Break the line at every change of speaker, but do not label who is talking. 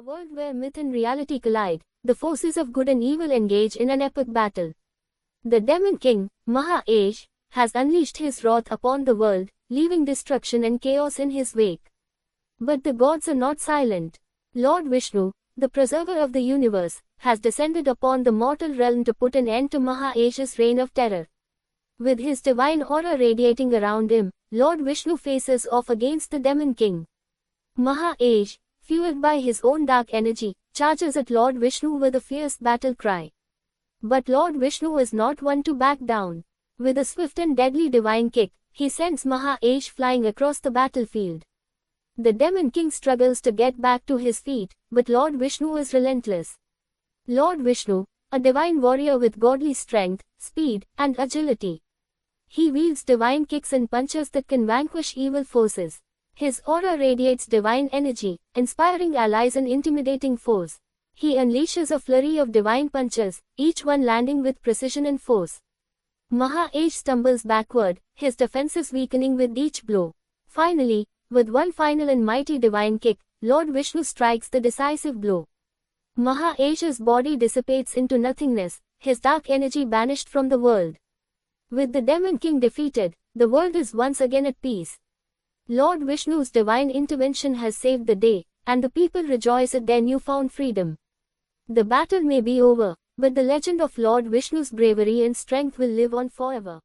world where myth and reality collide, the forces of good and evil engage in an epic battle. The Demon King, Maha-Ash, has unleashed his wrath upon the world, leaving destruction and chaos in his wake. But the gods are not silent. Lord Vishnu, the preserver of the universe, has descended upon the mortal realm to put an end to Maha-Ash's reign of terror. With his divine aura radiating around him, Lord Vishnu faces off against the Demon King. Maha-Ash, fueled by his own dark energy, charges at Lord Vishnu with a fierce battle cry. But Lord Vishnu is not one to back down. With a swift and deadly divine kick, he sends Maha-Ash flying across the battlefield. The Demon King struggles to get back to his feet, but Lord Vishnu is relentless. Lord Vishnu, a divine warrior with godly strength, speed, and agility. He wields divine kicks and punches that can vanquish evil forces. His aura radiates divine energy, inspiring allies and intimidating foes. He unleashes a flurry of divine punches, each one landing with precision and force. Maha-Ash stumbles backward, his defenses weakening with each blow. Finally, with one final and mighty divine kick, Lord Vishnu strikes the decisive blow. Maha-Ash's body dissipates into nothingness, his dark energy banished from the world. With the Demon King defeated, the world is once again at peace. Lord Vishnu's divine intervention has saved the day, and the people rejoice at their newfound freedom. The battle may be over, but the legend of Lord Vishnu's bravery and strength will live on forever.